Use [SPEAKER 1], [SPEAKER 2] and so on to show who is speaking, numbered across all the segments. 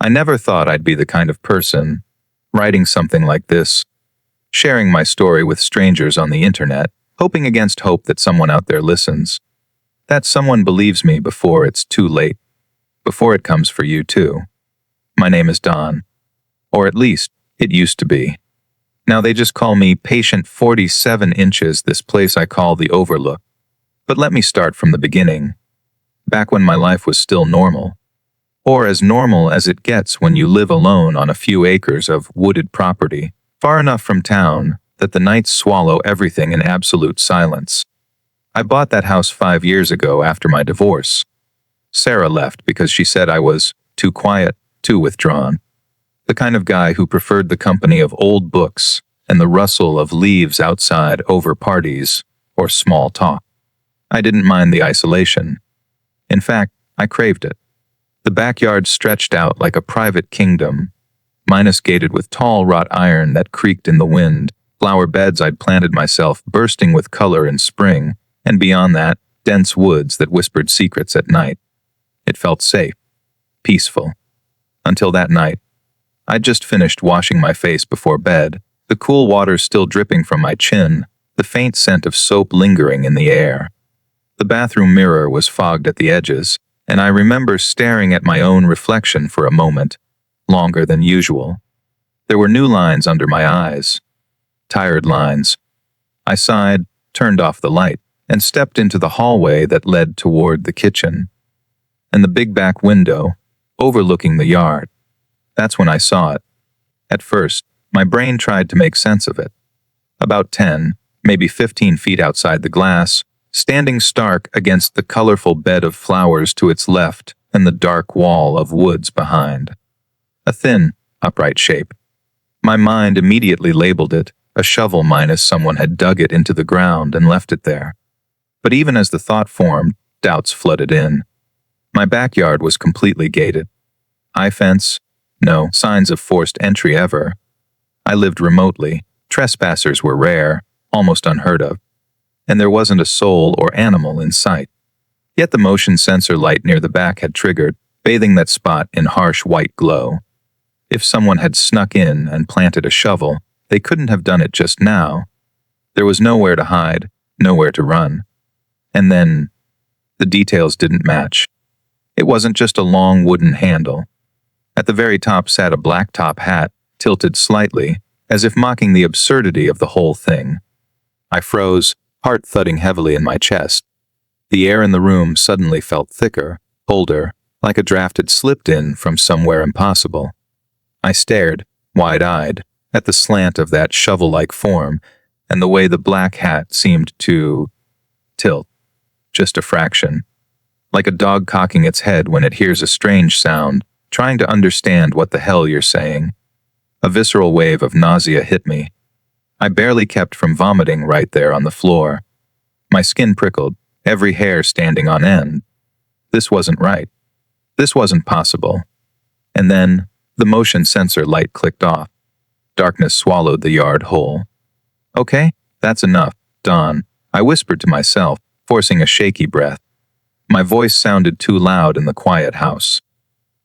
[SPEAKER 1] I never thought I'd be the kind of person writing something like this, sharing my story with strangers on the internet, hoping against hope that someone out there listens. That someone believes me before it's too late, before it comes for you too. My name is Don, or at least it used to be. Now they just call me Patient 47 Inches, this place I call the Overlook. But let me start from the beginning, back when my life was still normal. Or as normal as it gets when you live alone on a few acres of wooded property, far enough from town that the nights swallow everything in absolute silence. I bought that house 5 years ago after my divorce. Sarah left because she said I was too quiet, too withdrawn. The kind of guy who preferred the company of old books and the rustle of leaves outside over parties or small talk. I didn't mind the isolation. In fact, I craved it. The backyard stretched out like a private kingdom, minus gated with tall wrought iron that creaked in the wind, flower beds I'd planted myself bursting with color in spring, and beyond that, dense woods that whispered secrets at night. It felt safe, peaceful. Until that night. I'd just finished washing my face before bed, the cool water still dripping from my chin, the faint scent of soap lingering in the air. The bathroom mirror was fogged at the edges, and I remember staring at my own reflection for a moment, longer than usual. There were new lines under my eyes, tired lines. I sighed, turned off the light, and stepped into the hallway that led toward the kitchen. And the big back window, overlooking the yard. That's when I saw it. At first, my brain tried to make sense of it. About 10, maybe 15 feet outside the glass, standing stark against the colorful bed of flowers to its left and the dark wall of woods behind. A thin, upright shape. My mind immediately labeled it a shovel minus someone had dug it into the ground and left it there. But even as the thought formed, doubts flooded in. My backyard was completely gated. High fence, no signs of forced entry ever. I lived remotely, trespassers were rare, almost unheard of, and there wasn't a soul or animal in sight. Yet the motion sensor light near the back had triggered, bathing that spot in harsh white glow. If someone had snuck in and planted a shovel, they couldn't have done it just now. There was nowhere to hide, nowhere to run. And then, the details didn't match. It wasn't just a long wooden handle. At the very top sat a black top hat, tilted slightly, as if mocking the absurdity of the whole thing. I froze, heart thudding heavily in my chest. The air in the room suddenly felt thicker, colder, like a draft had slipped in from somewhere impossible. I stared, wide-eyed, at the slant of that shovel-like form and the way the black hat seemed to tilt, just a fraction. Like a dog cocking its head when it hears a strange sound, trying to understand what the hell you're saying. A visceral wave of nausea hit me. I barely kept from vomiting right there on the floor. My skin prickled, every hair standing on end. This wasn't right. This wasn't possible. And then, the motion sensor light clicked off. Darkness swallowed the yard whole. Okay, that's enough, Don, I whispered to myself, forcing a shaky breath. My voice sounded too loud in the quiet house.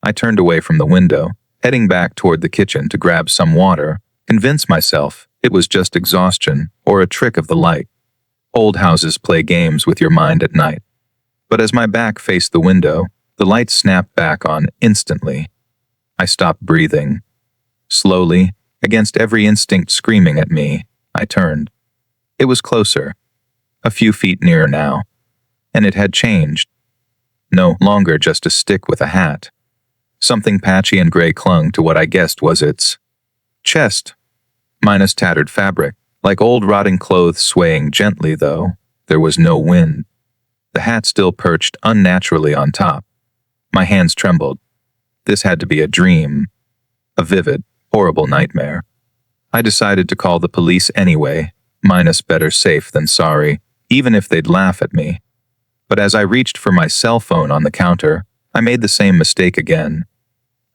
[SPEAKER 1] I turned away from the window, heading back toward the kitchen to grab some water, convince myself it was just exhaustion or a trick of the light. Old houses play games with your mind at night. But as my back faced the window, the light snapped back on instantly. I stopped breathing. Slowly, against every instinct screaming at me, I turned. It was closer, a few feet nearer now, and it had changed. No longer just a stick with a hat. Something patchy and gray clung to what I guessed was its chest, minus tattered fabric, like old rotting clothes swaying gently, though there was no wind. The hat still perched unnaturally on top. My hands trembled. This had to be a dream, a vivid, horrible nightmare. I decided to call the police anyway, minus better safe than sorry, even if they'd laugh at me. But as I reached for my cell phone on the counter, I made the same mistake again.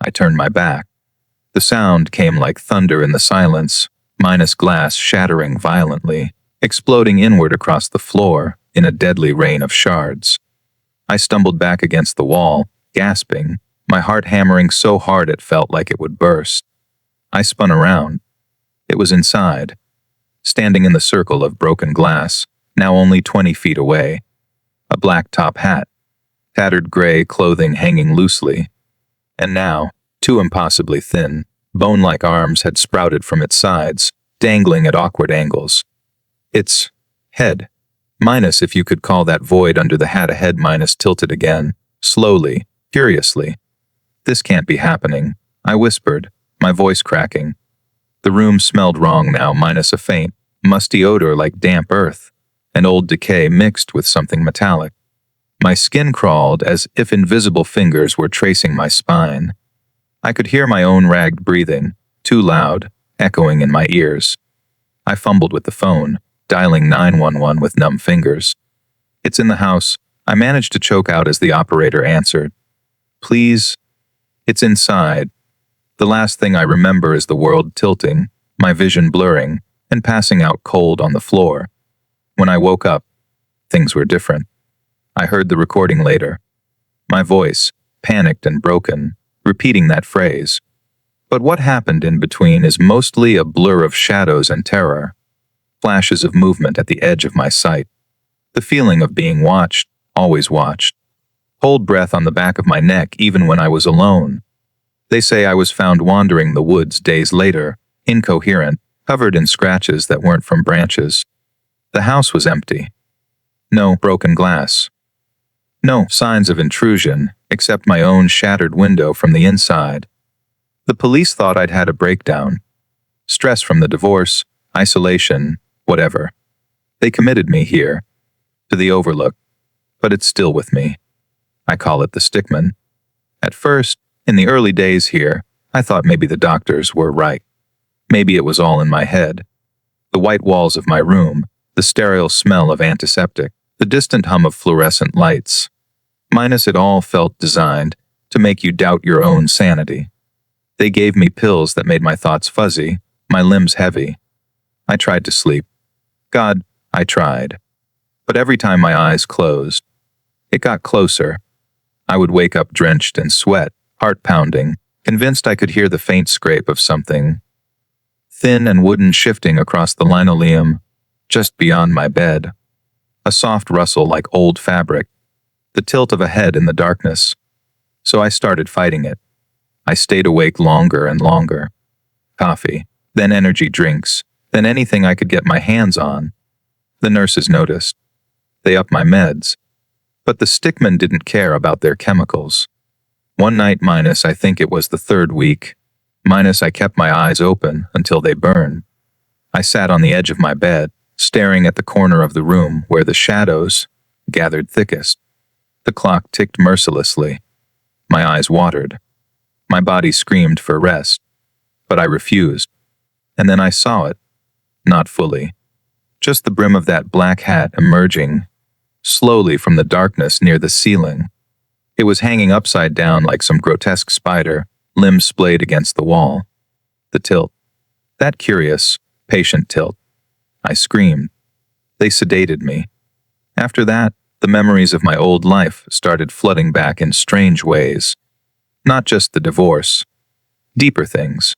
[SPEAKER 1] I turned my back. The sound came like thunder in the silence, minus glass shattering violently, exploding inward across the floor in a deadly rain of shards. I stumbled back against the wall, gasping, my heart hammering so hard it felt like it would burst. I spun around. It was inside, standing in the circle of broken glass, now only 20 feet away. A black top hat, tattered gray clothing hanging loosely, and now, two impossibly thin, bone-like arms had sprouted from its sides, dangling at awkward angles. Its head, minus if you could call that void under the hat a head, minus tilted again, slowly, curiously. "This can't be happening," I whispered, my voice cracking. The room smelled wrong now, minus a faint, musty odor like damp earth, and old decay mixed with something metallic. My skin crawled as if invisible fingers were tracing my spine. I could hear my own ragged breathing, too loud, echoing in my ears. I fumbled with the phone, dialing 911 with numb fingers. "It's in the house," I managed to choke out as the operator answered. "Please?" "It's inside." The last thing I remember is the world tilting, my vision blurring, and passing out cold on the floor. When I woke up, things were different. I heard the recording later. My voice, panicked and broken, repeating that phrase. But what happened in between is mostly a blur of shadows and terror. Flashes of movement at the edge of my sight. The feeling of being watched, always watched. Cold breath on the back of my neck even when I was alone. They say I was found wandering the woods days later, incoherent, covered in scratches that weren't from branches. The house was empty. No broken glass. No signs of intrusion, except my own shattered window from the inside. The police thought I'd had a breakdown. Stress from the divorce, isolation, whatever. They committed me here, to the Overlook, but it's still with me. I call it the Stickman. At first, in the early days here, I thought maybe the doctors were right. Maybe it was all in my head. The white walls of my room, the sterile smell of antiseptic, the distant hum of fluorescent lights. Minus it all felt designed to make you doubt your own sanity. They gave me pills that made my thoughts fuzzy, my limbs heavy. I tried to sleep. God, I tried. But every time my eyes closed, it got closer. I would wake up drenched in sweat, heart pounding, convinced I could hear the faint scrape of something thin and wooden shifting across the linoleum, just beyond my bed. A soft rustle like old fabric, the tilt of a head in the darkness. So I started fighting it. I stayed awake longer and longer. Coffee, then energy drinks, then anything I could get my hands on. The nurses noticed. They upped my meds. But the Stickmen didn't care about their chemicals. One night minus, I think it was the third week, minus I kept my eyes open until they burned. I sat on the edge of my bed, staring at the corner of the room where the shadows gathered thickest. The clock ticked mercilessly. My eyes watered. My body screamed for rest, but I refused. And then I saw it. Not fully. Just the brim of that black hat emerging, slowly from the darkness near the ceiling. It was hanging upside down like some grotesque spider, limbs splayed against the wall. The tilt. That curious, patient tilt. I screamed. They sedated me. After that, the memories of my old life started flooding back in strange ways. Not just the divorce. Deeper things.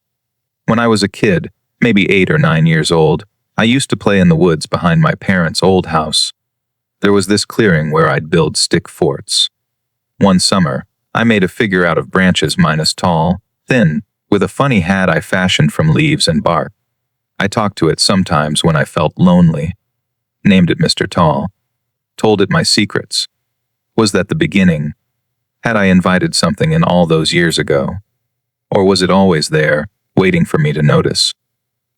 [SPEAKER 1] When I was a kid, maybe 8 or 9 years old, I used to play in the woods behind my parents' old house. There was this clearing where I'd build stick forts. One summer, I made a figure out of branches minus tall, thin, with a funny hat I fashioned from leaves and bark. I talked to it sometimes when I felt lonely. Named it Mr. Tall. Told it my secrets. Was that the beginning? Had I invited something in all those years ago? Or was it always there, waiting for me to notice?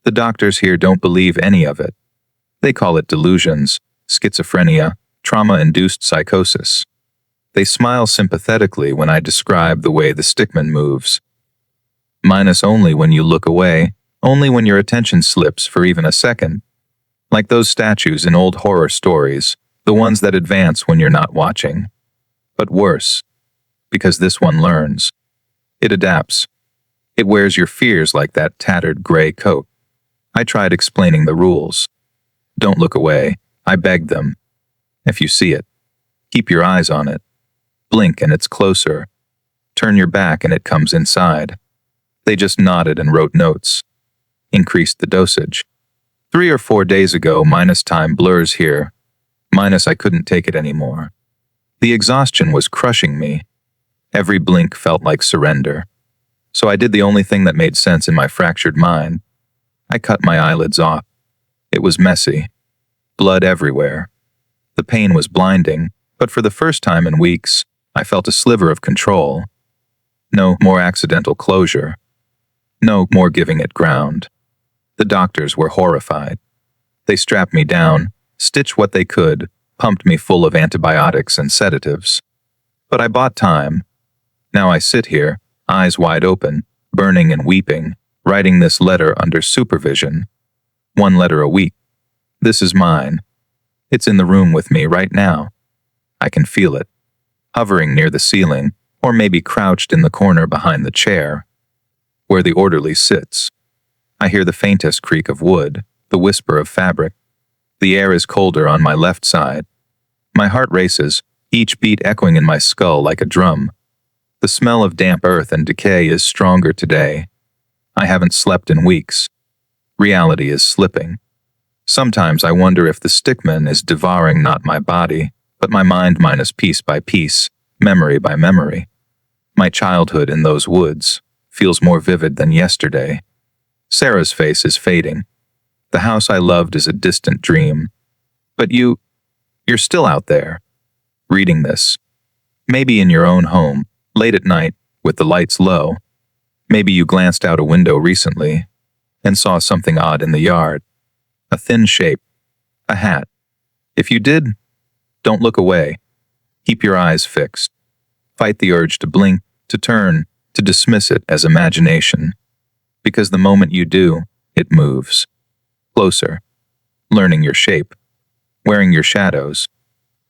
[SPEAKER 1] The doctors here don't believe any of it. They call it delusions, schizophrenia, trauma-induced psychosis. They smile sympathetically when I describe the way the Stickman moves. Minus only when you look away, only when your attention slips for even a second. Like those statues in old horror stories, the ones that advance when you're not watching. But worse, because this one learns. It adapts. It wears your fears like that tattered gray coat. I tried explaining the rules. Don't look away, I begged them. If you see it, keep your eyes on it. Blink and it's closer. Turn your back and it comes inside. They just nodded and wrote notes. Increased the dosage. 3 or 4 days ago, minus time blurs here. Minus I couldn't take it anymore. The exhaustion was crushing me. Every blink felt like surrender. So I did the only thing that made sense in my fractured mind. I cut my eyelids off. It was messy. Blood everywhere. The pain was blinding, but for the first time in weeks, I felt a sliver of control. No more accidental closure. No more giving it ground. The doctors were horrified. They strapped me down, stitched what they could, pumped me full of antibiotics and sedatives. But I bought time. Now I sit here, eyes wide open, burning and weeping, writing this letter under supervision. 1 letter a week. This is mine. It's in the room with me right now. I can feel it, hovering near the ceiling, or maybe crouched in the corner behind the chair, where the orderly sits. I hear the faintest creak of wood, the whisper of fabric. The air is colder on my left side. My heart races, each beat echoing in my skull like a drum. The smell of damp earth and decay is stronger today. I haven't slept in weeks. Reality is slipping. Sometimes I wonder if the stickman is devouring not my body, but my mind minus piece by piece, memory by memory. My childhood in those woods feels more vivid than yesterday. Sarah's face is fading. The house I loved is a distant dream. But you're still out there, reading this. Maybe in your own home, late at night, with the lights low. Maybe you glanced out a window recently and saw something odd in the yard. A thin shape. A hat. If you did, don't look away. Keep your eyes fixed. Fight the urge to blink, to turn, to dismiss it as imagination. Because the moment you do, it moves. Closer. Learning your shape. Wearing your shadows.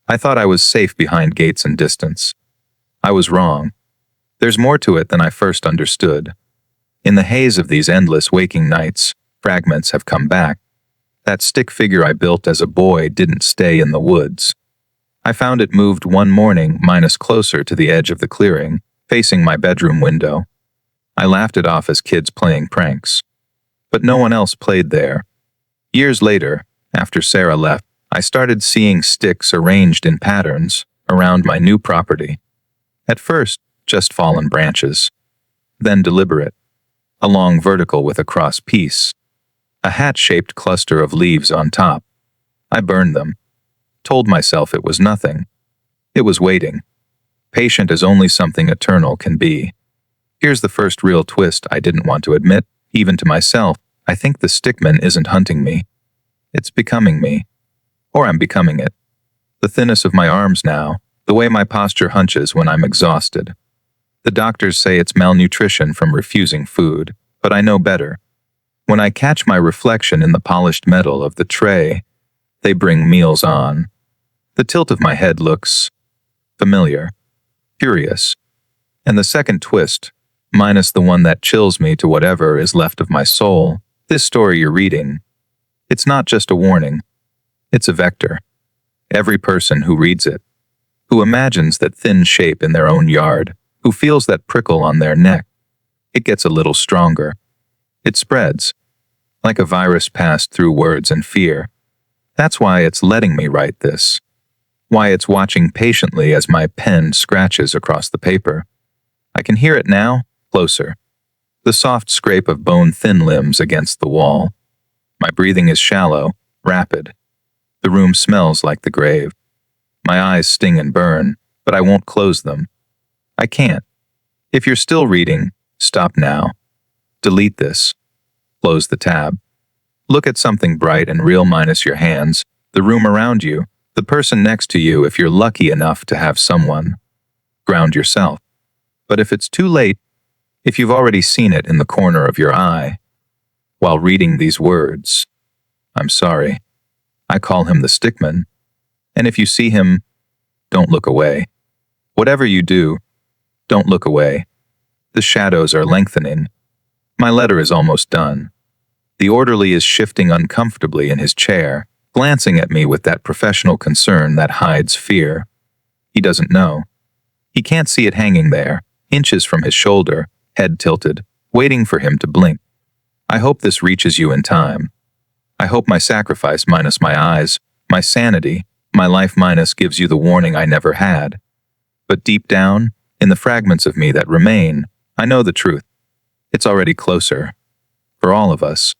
[SPEAKER 1] I thought I was safe behind gates and distance. I was wrong. There's more to it than I first understood. In the haze of these endless waking nights, fragments have come back. That stick figure I built as a boy didn't stay in the woods. I found it moved one morning minus closer to the edge of the clearing, facing my bedroom window. I laughed it off as kids playing pranks. But no one else played there. Years later, after Sarah left, I started seeing sticks arranged in patterns around my new property. At first, just fallen branches. Then deliberate. A long vertical with a cross piece. A hat-shaped cluster of leaves on top. I burned them. Told myself it was nothing. It was waiting. Patient as only something eternal can be. Here's the first real twist I didn't want to admit, even to myself. I think the stickman isn't hunting me. It's becoming me. Or I'm becoming it. The thinness of my arms now, the way my posture hunches when I'm exhausted. The doctors say it's malnutrition from refusing food, but I know better. When I catch my reflection in the polished metal of the tray, they bring meals on. The tilt of my head looks familiar, curious. And the second twist, minus the one that chills me to whatever is left of my soul, this story you're reading, it's not just a warning. It's a vector. Every person who reads it, who imagines that thin shape in their own yard, who feels that prickle on their neck, it gets a little stronger. It spreads, like a virus passed through words and fear. That's why it's letting me write this. Why it's watching patiently as my pen scratches across the paper. I can hear it now, closer. The soft scrape of bone-thin limbs against the wall. My breathing is shallow, rapid. The room smells like the grave. My eyes sting and burn, but I won't close them. I can't. If you're still reading, stop now. Delete this. Close the tab. Look at something bright and real minus your hands, the room around you, the person next to you if you're lucky enough to have someone. Ground yourself. But if it's too late, if you've already seen it in the corner of your eye, while reading these words, I'm sorry. I call him the stickman. And if you see him, don't look away. Whatever you do, don't look away. The shadows are lengthening. My letter is almost done. The orderly is shifting uncomfortably in his chair, glancing at me with that professional concern that hides fear. He doesn't know. He can't see it hanging there. inches from his shoulder, head tilted, waiting for him to blink. I hope this reaches you in time. I hope my sacrifice minus my eyes, my sanity, my life minus gives you the warning I never had. But deep down, in the fragments of me that remain, I know the truth. It's already closer. For all of us.